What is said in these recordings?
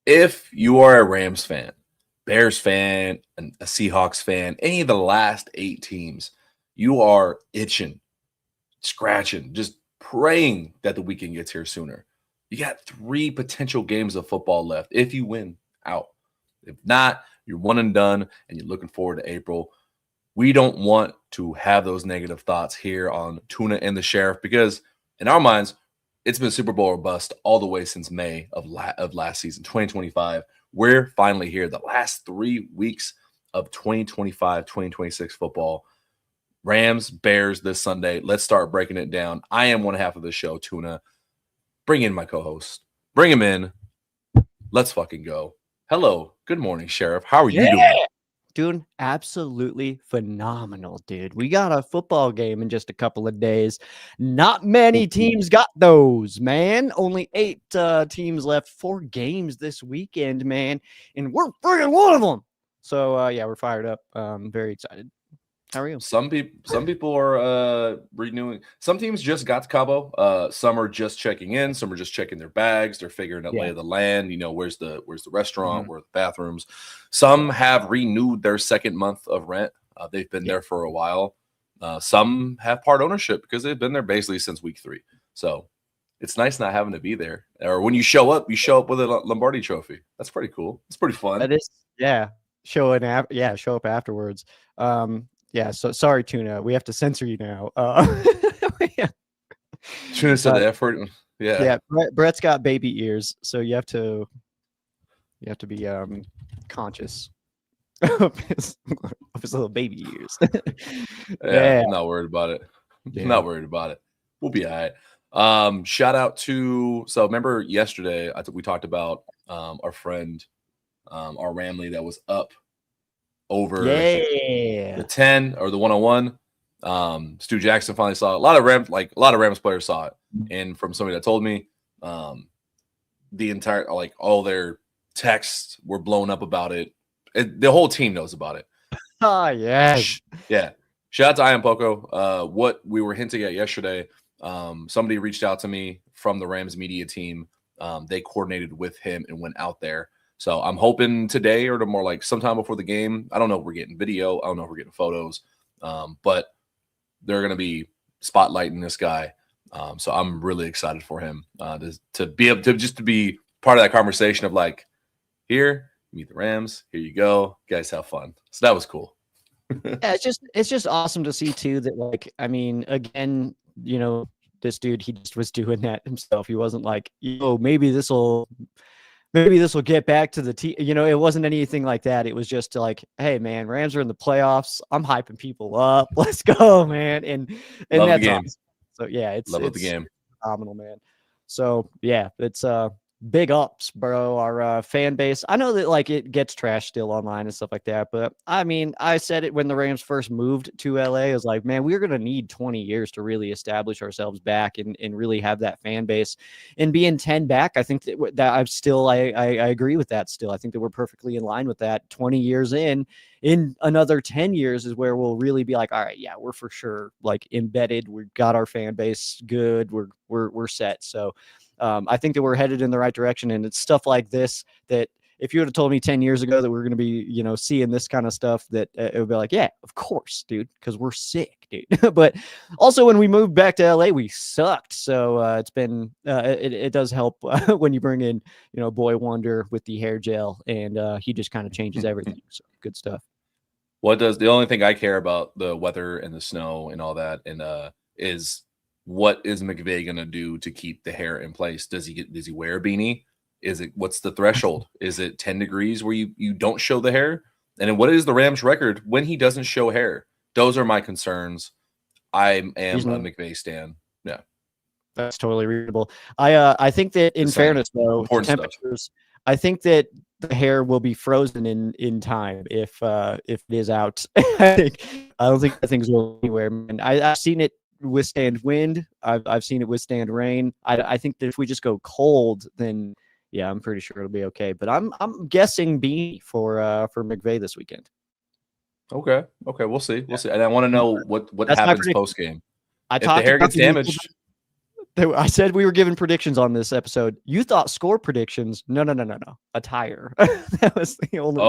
If you are a Rams fan, Bears fan, and a Seahawks fan, any of the last 8 teams, you are itching, scratching, just praying that the weekend gets here sooner. You got 3 potential games of football left. If you win, out. If not, you're one and done, and you're looking forward to April. We don't want to have those negative thoughts here on Tuna and the Sheriff because in our minds, it's been Super Bowl or bust all the way since May of last season, 2025. We're finally here. The last 3 weeks of 2025, 2026 football. Rams, Bears this Sunday. Let's start breaking it down. I am one half of the show, Tuna. Bring in my co-host. Bring him in. Let's fucking go. Hello. Good morning, Sheriff. How are you doing? Doing absolutely phenomenal, dude. We got a football game in just a couple of days. Not many teams got those, man. Only 8 teams left. 4 games this weekend, man. And we're friggin' one of them. So, yeah, we're fired up. Very excited. How are you? Some people are renewing. Some teams just got to Cabo. Some are just checking in. Some are just checking their bags. They're figuring out lay of the land. You know, where's the restaurant? Where are the bathrooms? Some have renewed their second month of rent. They've been there for a while. Some have part ownership because they've been there basically since week 3. So it's nice not having to be there. Or when you show up with a Lombardi trophy. That's pretty cool. It's pretty fun. That is, yeah. Show up afterwards. Yeah, so sorry, Tuna. We have to censor you now. Tuna said the effort. Yeah. Brett's got baby ears, so you have to be conscious of his little baby ears. I'm not worried about it. Not worried about it. We'll be all right. Shout out to remember yesterday we talked about our friend, our Ramley that was up over the 10 or the 101. Stu Jackson finally saw it. A lot of Rams players saw it. And from somebody that told me, the entire all their texts were blown up about it. The whole team knows about it. Oh yes. Yeah. Shout out to Ian Poco. What we were hinting at yesterday, somebody reached out to me from the Rams media team. They coordinated with him and went out there. So I'm hoping today or more sometime before the game. I don't know if we're getting video. I don't know if we're getting photos. But they're going to be spotlighting this guy. So I'm really excited for him to be able to be part of that conversation of here, meet the Rams. Here you go. You guys have fun. So that was cool. Yeah, it's just awesome to see too that again, this dude, he just was doing that himself. He wasn't maybe this will get back to the team. It wasn't anything like that. It was just hey man, Rams are in the playoffs. I'm hyping people up. Let's go, man. And love that's the game. Awesome. So yeah, it's the game. Phenomenal, man. So yeah, it's big ups, bro. Our fan base. I know that it gets trashed still online and stuff like that, but I mean, I said it when the Rams first moved to LA. I was like, man, we're gonna need 20 years to really establish ourselves back and really have that fan base and being 10 back. I think that I agree with that. Still, I think that we're perfectly in line with that. 20 years in another 10 years is where we'll really be all right, yeah, we're for sure embedded. We've got our fan base good. We're set. So. I think that we're headed in the right direction, and it's stuff like this that if you would have told me 10 years ago that we're going to be, seeing this kind of stuff, that it would be yeah, of course, dude, because we're sick, dude. But also when we moved back to LA, we sucked. So it's been, it does help when you bring in, Boy Wonder with the hair gel, and he just kind of changes everything. So good stuff. The only thing I care about the weather and the snow and all that, and is what is McVay going to do to keep the hair in place? Does he wear a beanie? What's the threshold? Is it 10 degrees where you don't show the hair? And then what is the Rams record when he doesn't show hair? Those are my concerns. I am a McVay stan. Yeah. That's totally reasonable. I think that in fairness though, temperatures, I think that the hair will be frozen in time if it is out. I don't think that things will anywhere. And I've seen it withstand wind. I've seen it withstand rain. I think that if we just go cold, then yeah, I'm pretty sure it'll be okay. But I'm guessing beanie for McVay this weekend. Okay, we'll see. And I want to know what happens post game. If the hair gets damaged, I said we were giving predictions on this episode. You thought score predictions. No. A tire. That was the only.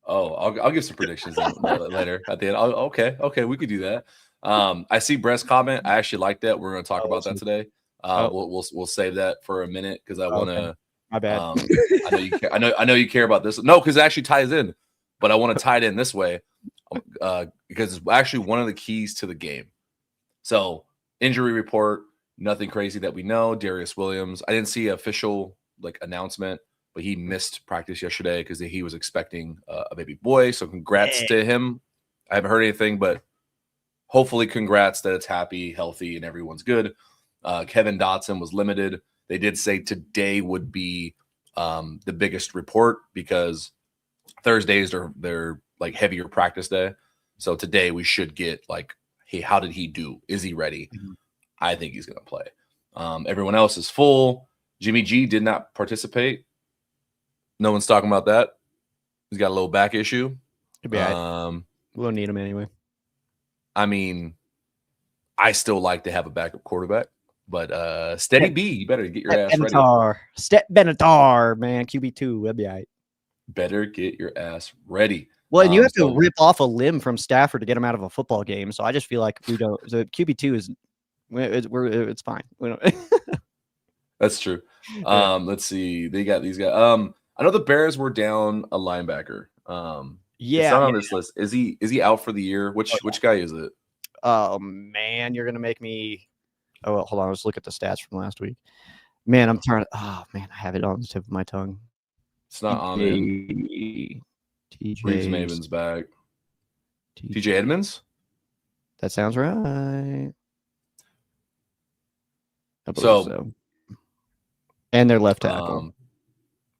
Oh. I'll give some predictions later at the end. Okay, we could do that. I see Brett's comment. I actually like that. We're going to talk about that today. We'll save that for a minute because I want to. My bad. I know you care. I know you care about this. No, because it actually ties in. But I want to tie it in this way because it's actually one of the keys to the game. So injury report, nothing crazy that we know. Darius Williams. I didn't see an official announcement, but he missed practice yesterday because he was expecting a baby boy. So congrats to him. I haven't heard anything, but hopefully congrats that it's happy, healthy, and everyone's good. Kevin Dotson was limited. They did say today would be the biggest report because Thursdays are their heavier practice day. So today we should get hey, how did he do? Is he ready? Mm-hmm. I think he's going to play. Everyone else is full. Jimmy G did not participate. No one's talking about that. He's got a little back issue. We'll need him anyway. I mean, I still like to have a backup quarterback, but Steady B, you better get your ass ready. Benatar, man, QB2, that'd be all right. Better get your ass ready. Well, and you have to rip off a limb from Stafford to get him out of a football game. So I just feel like we don't. The QB2 is, it's fine. We don't. That's true. Let's see. They got these guys. I know the Bears were down a linebacker. It's not on this list. Is he out for the year? Which guy is it? Oh man, you're gonna make me. Oh, well, hold on. Let's look at the stats from last week. Man, I'm trying. Oh man, I have it on the tip of my tongue. It's not on it. Reeves Maven's back. TJ Edmonds? That sounds right. So. And their left tackle.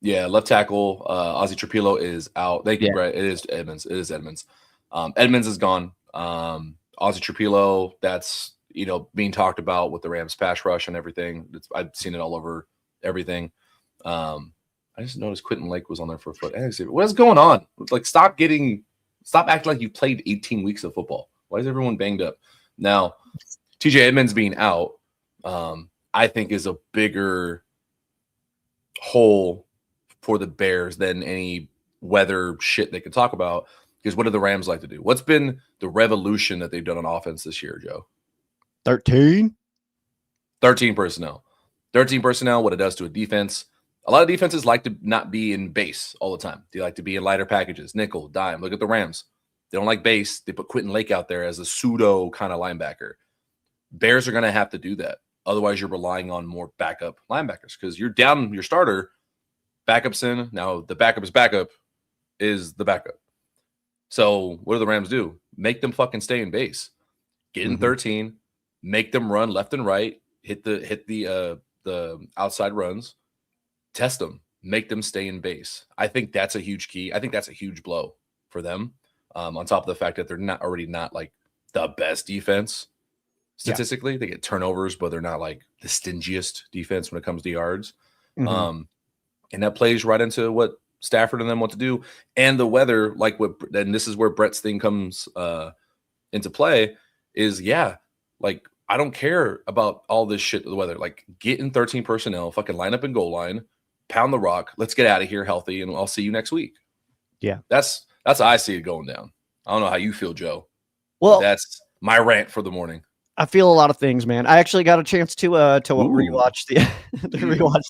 Left tackle. Ozzie Trapilo is out. Thank you, Brett. It is Edmonds. Edmonds is gone. Ozzie Trapilo, that's being talked about with the Rams pass rush and everything. I've seen it all over everything. I just noticed Quentin Lake was on there for a foot. What is going on? Stop acting like you played 18 weeks of football. Why is everyone banged up? Now, TJ Edmonds being out, I think is a bigger hole for the Bears than any weather shit they could talk about. Because what do the Rams like to do? What's been the revolution that they've done on offense this year, Joe? 13 personnel. 13 personnel, what it does to a defense. A lot of defenses like to not be in base all the time. They like to be in lighter packages, nickel, dime. Look at the Rams. They don't like base. They put Quentin Lake out there as a pseudo kind of linebacker. Bears are going to have to do that. Otherwise, you're relying on more backup linebackers because you're down your starter. Backup's in. Now, the backup's backup is the backup. So what do the Rams do? Make them fucking stay in base. Get in 13. Make them run left and right. Hit the outside runs. Test them. Make them stay in base. I think that's a huge key. I think that's a huge blow for them. On top of the fact that they're not the best defense statistically. They get turnovers, but they're not the stingiest defense when it comes to yards. And that plays right into what Stafford and them want to do. And the weather, and this is where Brett's thing comes into play, is I don't care about all this shit with the weather. Get in 13 personnel, fucking line up in goal line, pound the rock. Let's get out of here healthy, and I'll see you next week. Yeah. That's how I see it going down. I don't know how you feel, Joe. Well, that's my rant for the morning. I feel a lot of things, man. I actually got a chance to rewatch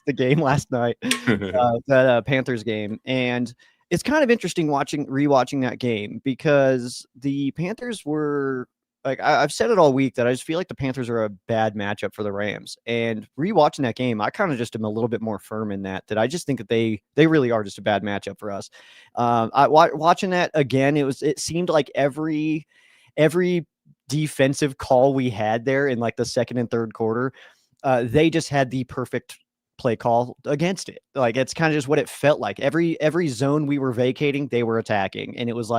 the game last night, that Panthers game, and it's kind of interesting rewatching that game because the Panthers were I've said it all week that I just feel like the Panthers are a bad matchup for the Rams, and rewatching that game, I kind of just am a little bit more firm in that I just think that they really are just a bad matchup for us. Watching that again, it seemed like every defensive call we had there in the second and third quarter, they just had the perfect play call against it. It's kind of just what it felt like. Every zone we were vacating, they were attacking, and it was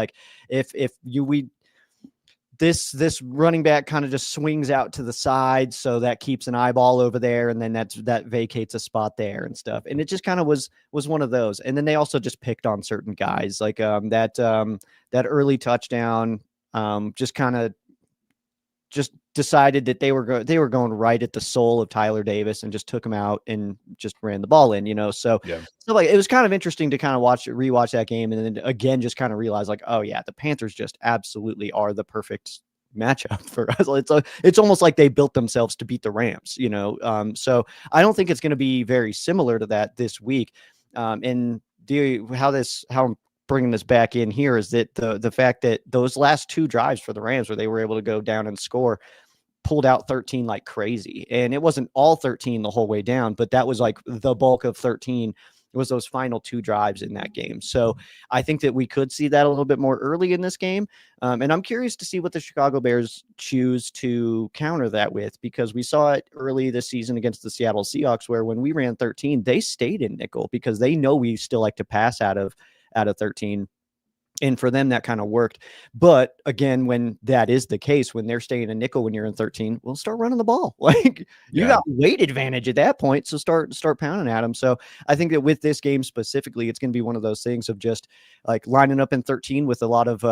this running back kind of just swings out to the side, so that keeps an eyeball over there, and then that vacates a spot there and stuff. And it just kind of was one of those. And then they also just picked on certain guys, that early touchdown, just decided that they were going right at the soul of Tyler Davis and just took him out and just ran the ball in, So, Yeah. so like it was kind of interesting to kind of rewatch that game, and then again just kind of realize like, oh yeah, the Panthers just absolutely are the perfect matchup for us. It's almost like they built themselves to beat the Rams, So I don't think it's going to be very similar to that this week. And how I'm bringing this back in here is that the fact that those last two drives for the Rams where they were able to go down and score pulled out 13 like crazy. And it wasn't all 13 the whole way down, but that was like the bulk of 13 was those final two drives in that game. So I think that we could see that a little bit more early in this game. And I'm curious to see what the Chicago Bears choose to counter that with, because we saw it early this season against the Seattle Seahawks, where when we ran 13, they stayed in nickel because they know we still like to pass out of 13. And for them, that kind of worked. But again, when that is the case, when they're staying a nickel when you're in 13, we'll start running the ball. Like you got weight advantage at that point. So start pounding at them. So I think that with this game specifically, it's going to be one of those things of just like lining up in 13 with a lot of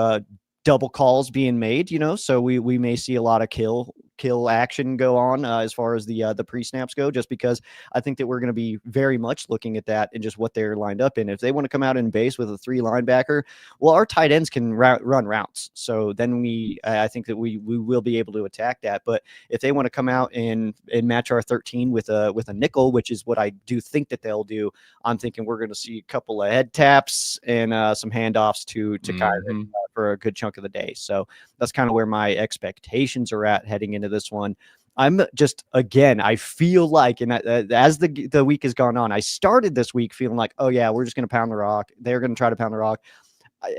double calls being made, so we may see a lot of kill action go on as far as the pre-snaps go, just because I think that we're going to be very much looking at that and just what they're lined up in. If they want to come out in base with a 3 linebacker, well, our tight ends can run routes, so then I think that we will be able to attack that. But if they want to come out and match our 13 with a nickel, which is what I do think that they'll do, I'm thinking we're going to see a couple of head taps and some handoffs to Kyron for a good chunk of the day. So that's kind of where my expectations are at heading into this one. I'm just, again, I feel like, and as the week has gone on, I started this week feeling like, oh yeah, we're just going to pound the rock. They're going to try to pound the rock.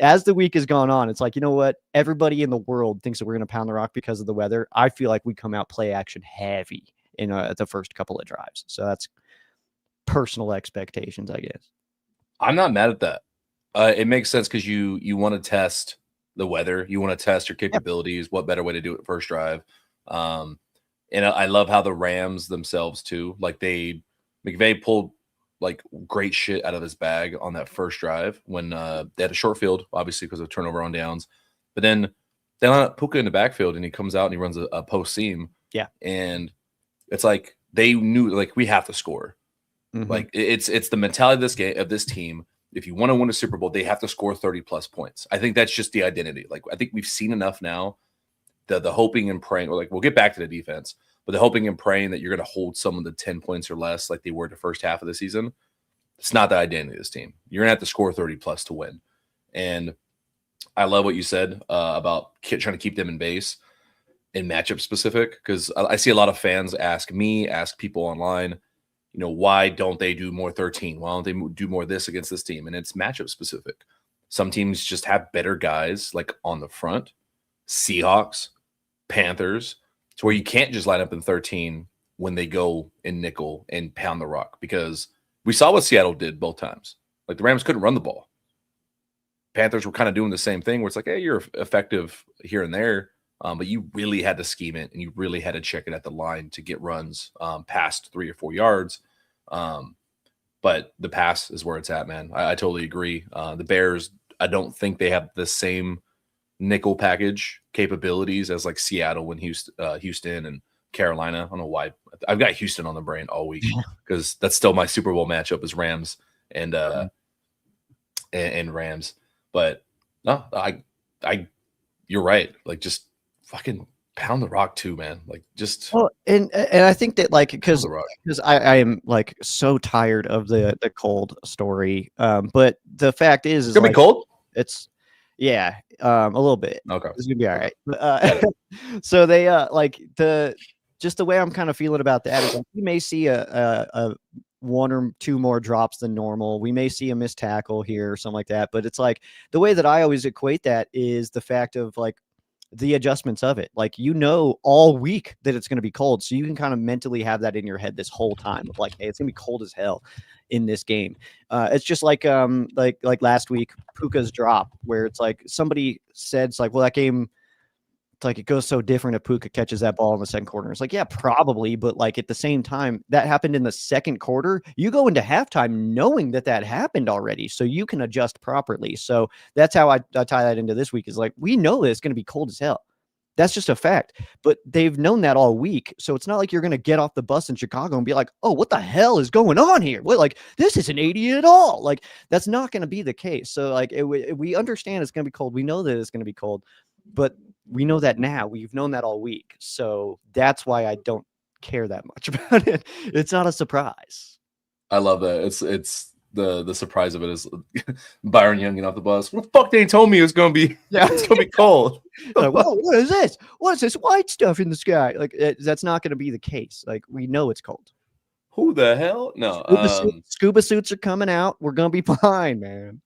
As the week has gone on, it's like, you know what? Everybody in the world thinks that we're going to pound the rock because of the weather. I feel like we come out play action heavy in the first couple of drives. So that's personal expectations, I guess. I'm not mad at that. It makes sense because you want to test the weather. You want to test your capabilities. Yep. What better way to do it first drive? And I love how the Rams themselves too, like McVay pulled like great shit out of his bag on that first drive when they had a short field, obviously because of turnover on downs. But then they line up Puka in the backfield and he comes out and he runs a post seam. Yeah. And it's like they knew like we have to score. Mm-hmm. Like it's the mentality of this team. If you want to win a Super Bowl, they have to score 30 plus points. I think that's just the identity. Like I think we've seen enough now. The hoping and praying, or like we'll get back to the defense, but the hoping and praying that you're going to hold someone to 10 points or less like they were the first half of the season. It's not the identity of this team. You're going to have to score 30 plus to win. And I love what you said about trying to keep them in base and matchup specific, because I see a lot of fans ask people online, why don't they do more 13? Why don't they do more this against this team? And it's matchup specific. Some teams just have better guys like on the front, Seahawks, Panthers, to where you can't just line up in 13 when they go in nickel and pound the rock, because we saw what Seattle did both times. Like the Rams couldn't run the ball. Panthers were kind of doing the same thing where it's like, hey, you're effective here and there, but you really had to scheme it and you really had to check it at the line to get runs past 3 or 4 yards. But the pass is where it's at, man. I totally agree. The Bears, I don't think they have the same nickel package capabilities as like Seattle and Houston and Carolina. I don't know why. I've got Houston on the brain all week because that's still my Super Bowl matchup is Rams and Rams. But no, you're right. Like just fucking pound the rock too, man. Like just and I think that like because I am like so tired of the cold story. But the fact is it's gonna like, be cold. It's a little bit. Okay, it's gonna be all right. So they like the way I'm kind of feeling about that is like, we may see a 1 or 2 more drops than normal. We may see a missed tackle here or something like that. But it's like the way that I always equate that is the fact of like the adjustments of it. Like, all week that it's going to be cold. So you can kind of mentally have that in your head this whole time of like, hey, it's going to be cold as hell in this game. It's just like last week, Puka's drop, where it's like somebody said, it's like, well, that game, it's like it goes so different if Puka catches that ball in the second quarter. It's like, yeah, probably. But like at the same time, that happened in the second quarter. You go into halftime knowing that happened already, so you can adjust properly. So that's how I tie that into this week is like, we know that it's going to be cold as hell. That's just a fact. But they've known that all week. So it's not like you're going to get off the bus in Chicago and be like, oh, what the hell is going on here? What, like, this isn't 80 at all. Like, that's not going to be the case. So, like, we understand it's going to be cold. We know that it's going to be cold, but we know that now. We've known that all week. So that's why I don't care that much about it. It's not a surprise. I love that. It's the surprise of it is Byron Young getting off the bus. What the fuck they told me it was gonna be it's gonna be cold. Like, whoa, what is this? What is this white stuff in the sky? Like that's not gonna be the case. Like we know it's cold. Who the hell? No. Scuba suits are coming out. We're gonna be fine, man.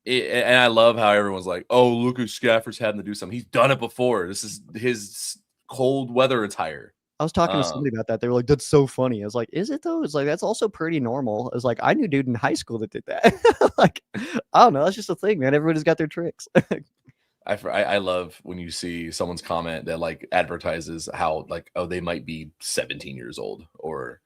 And I love how everyone's like, oh, Lucas Stafford's having to do something. He's done it before. This is his cold weather attire. I was talking to somebody about that. They were like, that's so funny. I was like, is it though? It's like, that's also pretty normal. I was like, I knew a dude in high school that did that. Like, I don't know. That's just a thing, man. Everybody's got their tricks. I love when you see someone's comment that like advertises how like, oh, they might be 17 years old or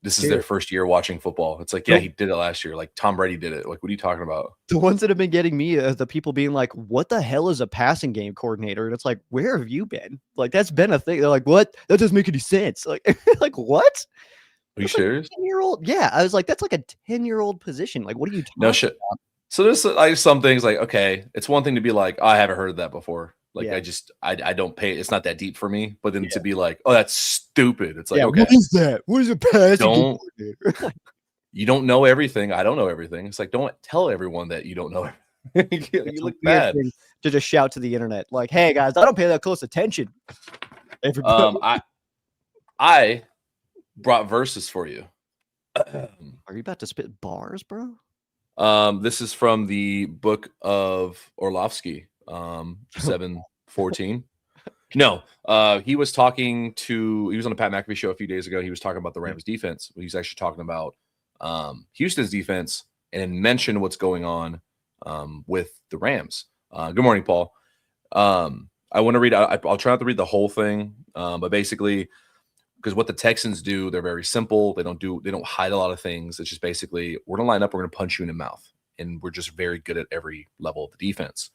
this is their first year watching football. It's like, yeah, he did it last year. Like Tom Brady did it. Like, what are you talking about? The ones that have been getting me are the people being like, what the hell is a passing game coordinator? And it's like, where have you been? Like, that's been a thing. They're like, what? That doesn't make any sense. Like, like what? Are you serious? 10-year-old? Yeah. I was like, that's like a 10-year-old position. Like, what are you talking No shit. About? So there's like some things like, okay, it's one thing to be like, oh, I haven't heard that before. Like I don't pay. It's not that deep for me. But then to be like, oh, that's stupid. It's like, okay, what is that? What is a passing? You don't know everything. I don't know everything. It's like, don't tell everyone that you don't know everything. You look bad. To just shout to the internet, like, hey guys, I don't pay that close attention. I brought verses for you. Are you about to spit bars, bro? This is from the book of Orlovsky. 7:14. No, he was on the Pat McAfee show a few days ago. He was talking about the Rams defense. He's actually talking about Houston's defense and mentioned what's going on with the Rams. Good morning, Paul. I want to read. I'll try not to read the whole thing, but basically, because what the Texans do, they're very simple. They don't hide a lot of things. It's just basically we're gonna line up, we're gonna punch you in the mouth, and we're just very good at every level of the defense.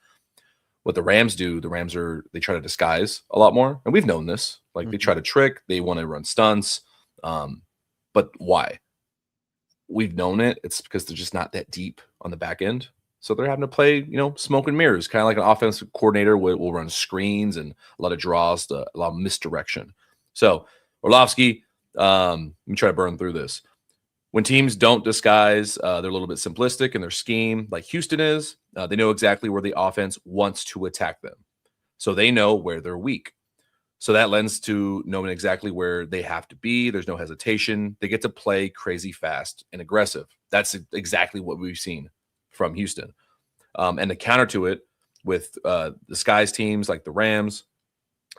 What the Rams do, they try to disguise a lot more. And we've known this. Like they try to trick, they want to run stunts. But why? We've known it. It's because they're just not that deep on the back end. So they're having to play, smoke and mirrors, kind of like an offensive coordinator will run screens and a lot of draws, a lot of misdirection. So Orlovsky, let me try to burn through this. When teams don't disguise, they're a little bit simplistic in their scheme, like Houston is. They know exactly where the offense wants to attack them. So they know where they're weak. So that lends to knowing exactly where they have to be. There's no hesitation. They get to play crazy fast and aggressive. That's exactly what we've seen from Houston. And the counter to it with disguised teams like the Rams,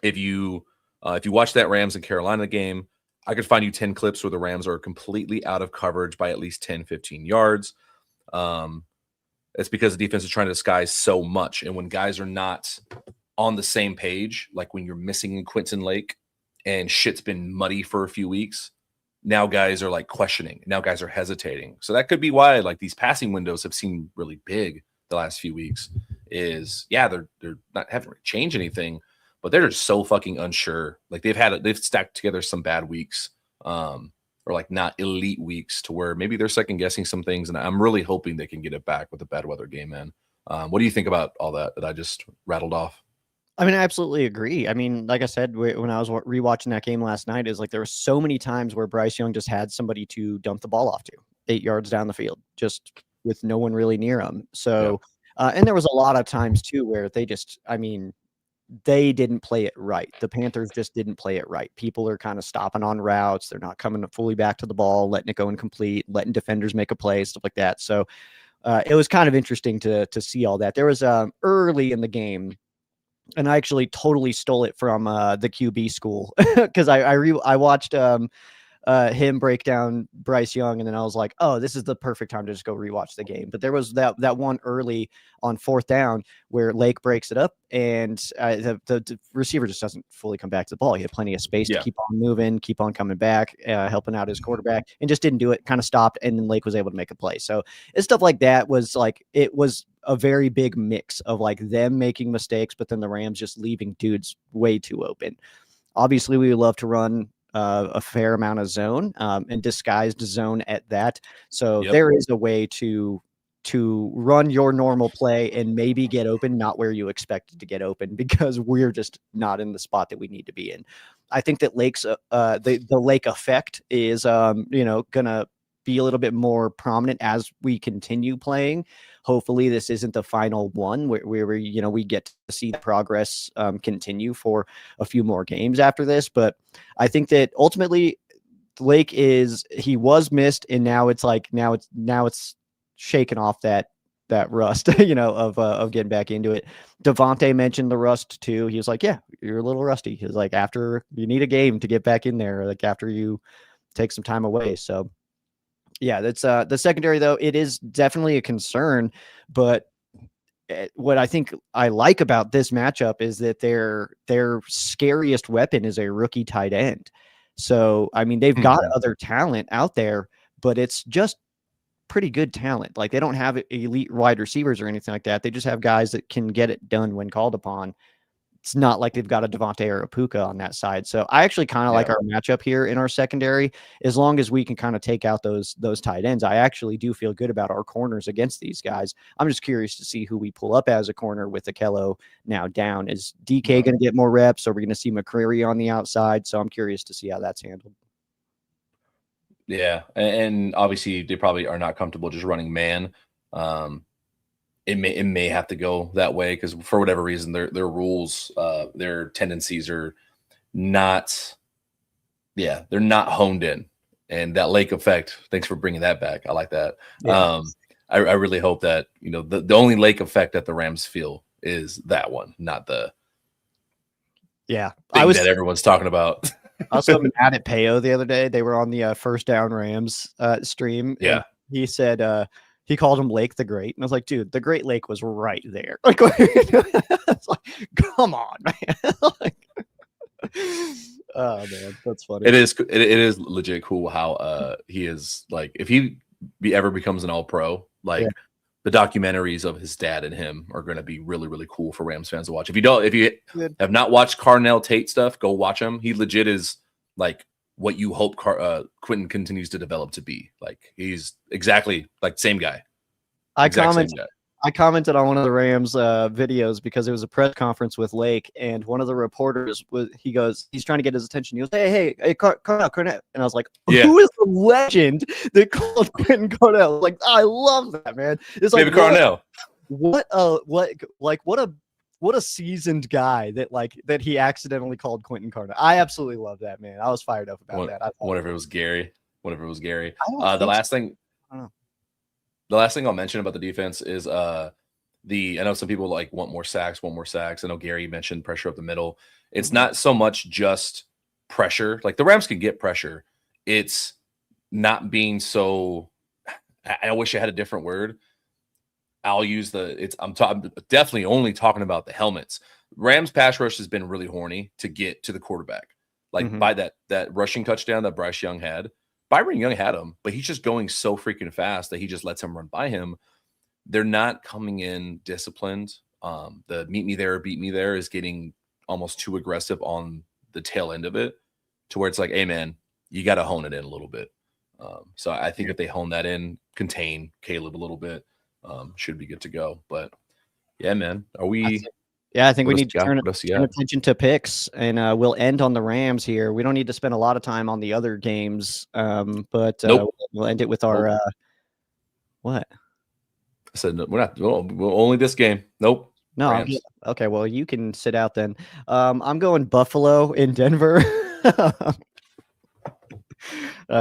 if you watch that Rams and Carolina game, I could find you 10 clips where the Rams are completely out of coverage by at least 10, 15 yards. It's because the defense is trying to disguise so much. And when guys are not on the same page, like when you're missing Quentin Lake and shit's been muddy for a few weeks, now guys are like questioning. Now guys are hesitating. So that could be why like these passing windows have seemed really big the last few weeks is, they're not having to change anything, but they're just so fucking unsure. Like they've stacked together some bad weeks, or like not elite weeks to where maybe they're second guessing some things. And I'm really hoping they can get it back with the bad weather game, man. What do you think about all that I just rattled off? I mean, I absolutely agree. I mean, like I said, when I was rewatching that game last night, is like there were so many times where Bryce Young just had somebody to dump the ball off to 8 yards down the field, just with no one really near him. So, and there was a lot of times too where they didn't play it right. The Panthers just didn't play it right. People are kind of stopping on routes. They're not coming fully back to the ball, letting it go incomplete, letting defenders make a play, stuff like that. So it was kind of interesting to see all that. There was early in the game, and I actually totally stole it from the QB school because I watched him break down Bryce Young, and then I was like, oh, this is the perfect time to just go rewatch the game. But there was that one early on 4th down where Lake breaks it up, and the receiver just doesn't fully come back to the ball. He had plenty of space to keep on moving, keep on coming back, helping out his quarterback, and just didn't do it. Kind of stopped, and then Lake was able to make a play. So it's stuff like that was like, it was a very big mix of like them making mistakes, but then the Rams just leaving dudes way too open. Obviously, we would love to run a fair amount of zone, and disguised zone at that. So there is a way to run your normal play and maybe get open, not where you expected to get open, because we're just not in the spot that we need to be in. I think that Lake's the Lake effect is gonna be a little bit more prominent as we continue playing. Hopefully this isn't the final one where we get to see the progress continue for a few more games after this. But I think that ultimately Lake he was missed, and now it's shaking off that rust, of getting back into it. Devontae mentioned the rust too. He was like, yeah, you're a little rusty. He was like, after you need a game to get back in there, like after you take some time away. So yeah, that's the secondary, though. It is definitely a concern, but what I think I like about this matchup is that their scariest weapon is a rookie tight end. So, I mean, they've got other talent out there, but it's just pretty good talent. Like, they don't have elite wide receivers or anything like that. They just have guys that can get it done when called upon. It's not like they've got a Devontae or a Puka on that side. So I actually kind of like our matchup here in our secondary. As long as we can kind of take out those tight ends, I actually do feel good about our corners against these guys. I'm just curious to see who we pull up as a corner with Akello now down. Is DK going to get more reps? Or are we going to see McCreary on the outside? So I'm curious to see how that's handled. Yeah, and obviously they probably are not comfortable just running man. It may have to go that way because for whatever reason their rules, their tendencies are not, they're not honed in. And that Lake effect, thanks for bringing that back. I like that. Yeah. I really hope that the only Lake effect that the Rams feel is that one, not the thing that everyone's talking about. I was so mad at Peo the other day. They were on the First Down Rams stream. Yeah, he said he called him Lake the Great, and I was like, dude, the Great Lake was right there. Like, it's like, come on, man. Like, oh man, that's funny. It is legit cool how he is, like, if he ever becomes an All-Pro, like the documentaries of his dad and him are going to be really, really cool for Rams fans to watch. If you have not watched Carnell Tate stuff, go watch him. He legit is like what you hope Quentin continues to develop to be. Like, he's exactly like same guy. I commented on one of the Rams videos because it was a press conference with Lake, and one of the reporters he's trying to get his attention. He goes, hey, Carnell. And I was like, who is the legend that called Quentin Carnell? Like, I love that, man. It's like, Carnell. What a seasoned guy that he accidentally called Quentin Carnell. I absolutely love that, man. I was fired up about that. Whatever it was Gary. The last thing I'll mention about the defense is I know some people want more sacks. I know Gary mentioned pressure up the middle. It's not so much just pressure. Like, the Rams can get pressure. It's not being so, I wish I had a different word. I'll use I'm definitely only talking about the helmets. Rams pass rush has been really horny to get to the quarterback. Like, by that rushing touchdown that Bryce Young had, Byron Young had him, but he's just going so freaking fast that he just lets him run by him. They're not coming in disciplined. The meet me there, beat me there is getting almost too aggressive on the tail end of it, to where it's like, hey, man, you got to hone it in a little bit. So I think if they hone that in, contain Caleb a little bit, should be good to go. But yeah, man, are we? Yeah, I think we need to turn attention to picks, and we'll end on the Rams here. We don't need to spend a lot of time on the other games, but we'll end it with our what? I said no, we're not. We'll only this game. Nope. No. Okay. Well, you can sit out then. I'm going Buffalo in Denver. I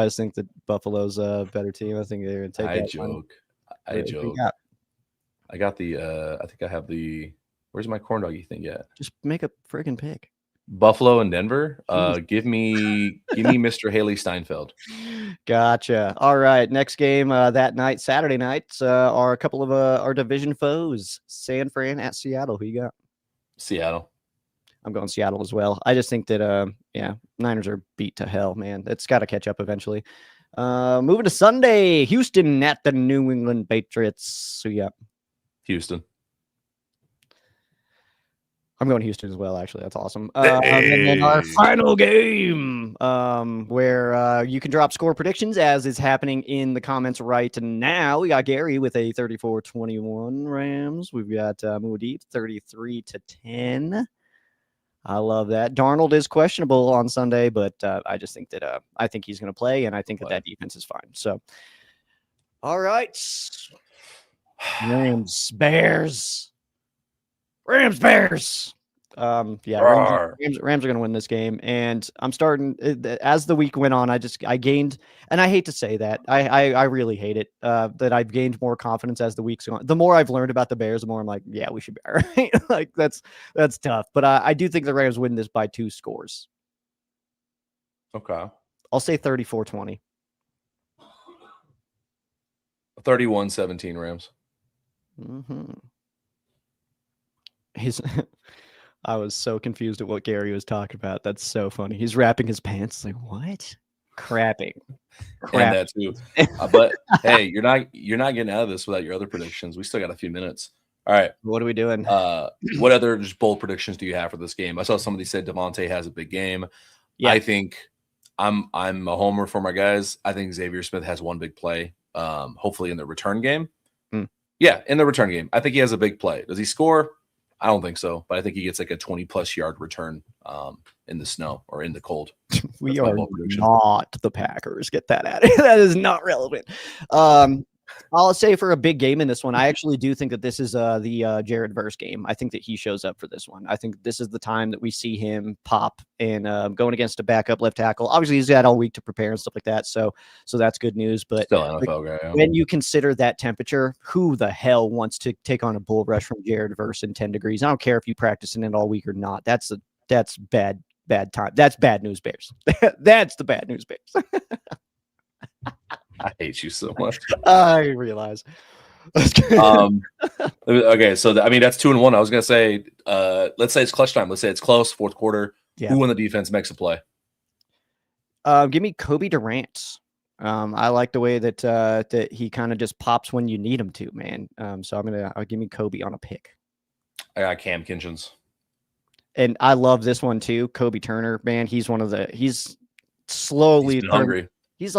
just think that Buffalo's a better team. I think they're going to take. I joke. I got the. I think I have the. Where's my corn doggy thing yet? Just make a friggin' pick. Buffalo and Denver. Give me Mr. Haley Steinfeld. Gotcha. All right. Next game that night, Saturday night, are a couple of our division foes. San Fran at Seattle. Who you got? Seattle. I'm going Seattle as well. I just think that Niners are beat to hell, man. It's got to catch up eventually. Moving to Sunday, Houston at the New England Patriots. Who you got? Houston. I'm going Houston as well, actually. That's awesome. And then our final game, where you can drop score predictions, as is happening in the comments right now. We got Gary with a 34-21 Rams. We've got Muad'Dib 33-10. I love that. Darnold is questionable on Sunday, but I just think that I think he's going to play, and I think that defense is fine. So, all right. Rams, Bears. Rams. Rams are going to win this game, and I'm starting as the week went on. I gained, and I hate to say that, I really hate it that I've gained more confidence as the week's gone. The more I've learned about the Bears, the more I'm like, yeah, we should be all right. Like that's tough, but I do think the Rams win this by 2 scores. Okay, I'll say 34-20. 31-17 Rams. I was so confused at what Gary was talking about. That's so funny. He's wrapping his pants. Like, what? Crapping. And that too. But hey, you're not getting out of this without your other predictions. We still got a few minutes. All right. What are we doing? What other just bold predictions do you have for this game? I saw somebody said Devontae has a big game. Yeah. I think I'm a homer for my guys. I think Xavier Smith has one big play. Hopefully in the return game. Yeah, in the return game. I think he has a big play. Does he score? I don't think so, but I think he gets like a 20-plus yard return in the snow or in the cold. We are not the Packers. Get that out of here. That is not relevant. I'll say for a big game in this one, I actually do think that this is the Jared Verse game. I think that he shows up for this one. I think this is the time that we see him pop and going against a backup left tackle. Obviously, he's had all week to prepare and stuff like that, so that's good news. But still NFL guy. Yeah. When you consider that temperature, who the hell wants to take on a bull rush from Jared Verse in 10 degrees? I don't care if you practice in it all week or not. That's bad time. That's bad news, Bears. That's the bad news, Bears. I hate you so much. I realize. Okay, so that's 2-1. I was gonna say, let's say it's clutch time. Let's say it's close, fourth quarter. Yeah. Who on the defense makes a play? Give me Kobe Durant. I like the way that he kind of just pops when you need him to, man. So I'll give me Kobe on a pick. I got Cam Kinchins. And I love this one too. Kobe Turner, man. He's slowly hungry. He's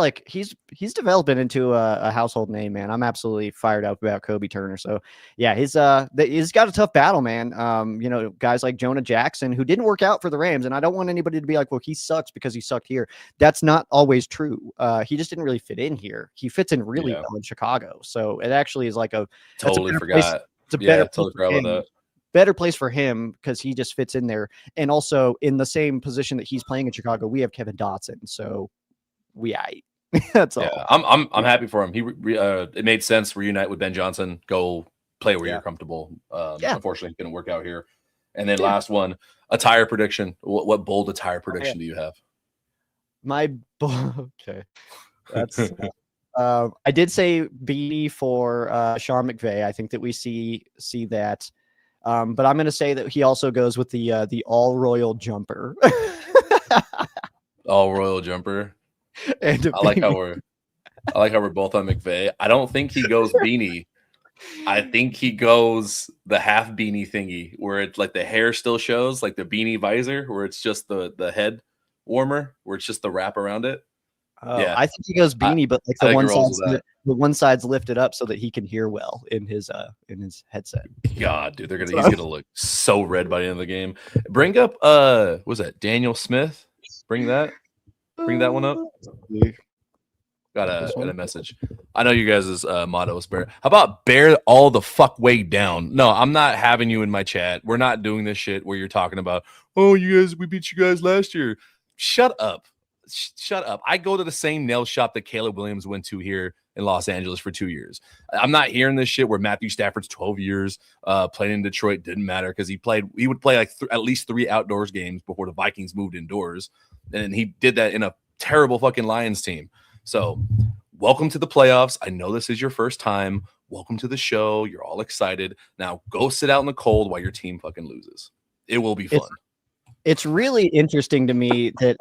developing into a household name, man. I'm absolutely fired up about Kobe Turner. So yeah, he's got a tough battle, man. Guys like Jonah Jackson, who didn't work out for the Rams, and I don't want anybody to be like, well, he sucks because he sucked here. That's not always true. He just didn't really fit in here. He fits in really well in Chicago. So it actually is like totally forgot. It's a better totally forgot about that. Better place for him because he just fits in there. And also in the same position that he's playing in Chicago, we have Kevin Dotson. So that's all. Yeah, I'm happy for him. He it made sense. Reunite with Ben Johnson. Go play where you're comfortable. Unfortunately, it didn't work out here. And then last one, attire prediction. What bold attire prediction do you have? Okay, that's. I did say beanie for Sean McVay. I think that we see that. But I'm going to say that he also goes with the all royal jumper. All royal jumper. And I like how we're both on McVay. I don't think he goes beanie. I think he goes the half beanie thingy where it's like the hair still shows, like the beanie visor, where it's just the head warmer, where it's just the wrap around it. Yeah, I think he goes beanie, but like the one side's lifted up so that he can hear well in his headset. God, dude, he's gonna look so red by the end of the game. Bring up was that Daniel Smith? Bring that one up. Got a message. I know you guys' motto is bear. How about bear all the fuck way down? No, I'm not having you in my chat. We're not doing this shit where you're talking about, oh, we beat you guys last year. Shut up. shut up. I go to the same nail shop that Caleb Williams went to here in Los Angeles for 2 years. I'm not hearing this shit where Matthew Stafford's 12 years playing in Detroit didn't matter because he would play like at least 3 outdoors games before the Vikings moved indoors. And he did that in a terrible fucking Lions team. So welcome to the playoffs. I know this is your first time. Welcome to the show. You're all excited. Now go sit out in the cold while your team fucking loses. It will be fun. It's really interesting to me that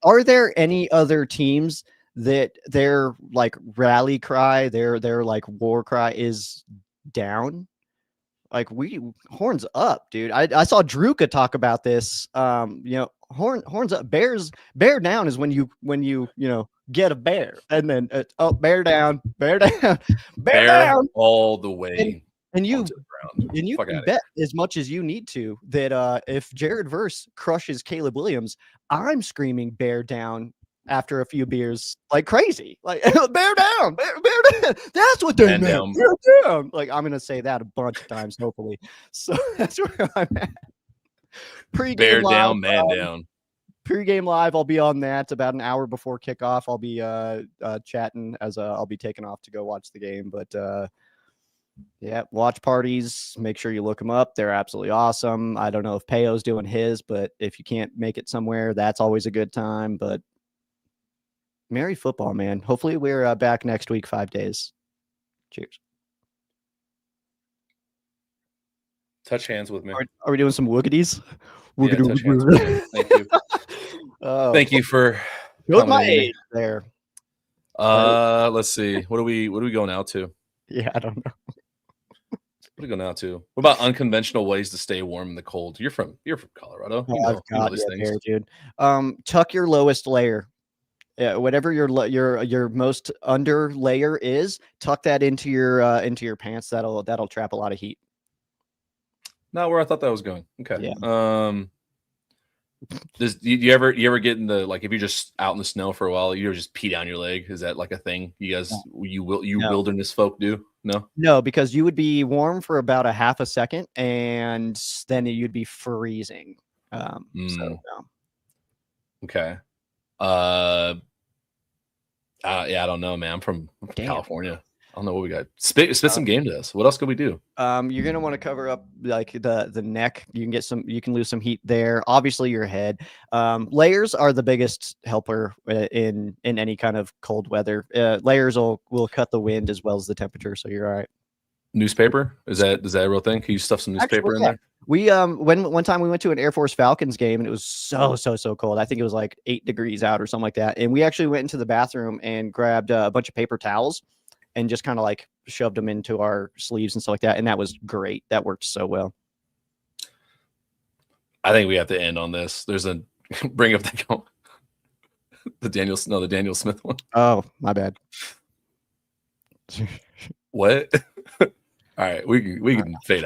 are there any other teams that their like rally cry, their like war cry is down? Like horns up, dude. I saw Druka talk about this. Horns up. Bear down is when you get a bear, and then bear down, bear down, bear down all the way. And you can bet as much as you need to that if Jared Verse crushes Caleb Williams, I'm screaming bear down after a few beers like crazy. Like bear down, bear down. That's what they meant. Bear down. Like I'm gonna say that a bunch of times, hopefully. So that's where I'm at. Bear down, man down. Pre-game live, I'll be on that about an hour before kickoff. I'll be chatting as I'll be taking off to go watch the game, but yeah, watch parties. Make sure you look them up. They're absolutely awesome. I don't know if Peyo's doing his, but if you can't make it somewhere, that's always a good time. But merry football, man. Hopefully we're back next week, 5 days. Cheers. Touch hands with me. Are we doing some woogities? Yeah, touch hands with me. Thank you. Thank you for my age there. Let's see. What are we going out to? Yeah, I don't know. What do we go now to? What about unconventional ways to stay warm in the cold? You're from Colorado. You know these things. There, dude. Tuck your lowest layer. Yeah, whatever your most under layer is, tuck that into your pants. That'll trap a lot of heat. Not where I thought that was going. Okay. Yeah. Do you ever get in the, like, if you're just out in the snow for a while, you ever just pee down your leg? Is that like a thing you guys no. Wilderness folk do? No, because you would be warm for about a half a second and then you'd be freezing. So no. Okay. Yeah, I don't know, man. I'm from California. I don't know what we got. Spit some game to us. What else could we do? You're gonna want to cover up like the neck. You can lose some heat there. Obviously, your head. Layers are the biggest helper in any kind of cold weather. Layers will cut the wind as well as the temperature, so you're all right. Newspaper? Is that a real thing? Can you stuff some newspaper in there? We one time we went to an Air Force Falcons game and it was so cold. I think it was like 8 degrees out or something like that. And we actually went into the bathroom and grabbed a bunch of paper towels and just kind of like shoved them into our sleeves and stuff like that. And that was great. That worked so well. I think we have to end on this. There's a bring up the Daniel Smith one. Oh, my bad. What? All right, we can fade out.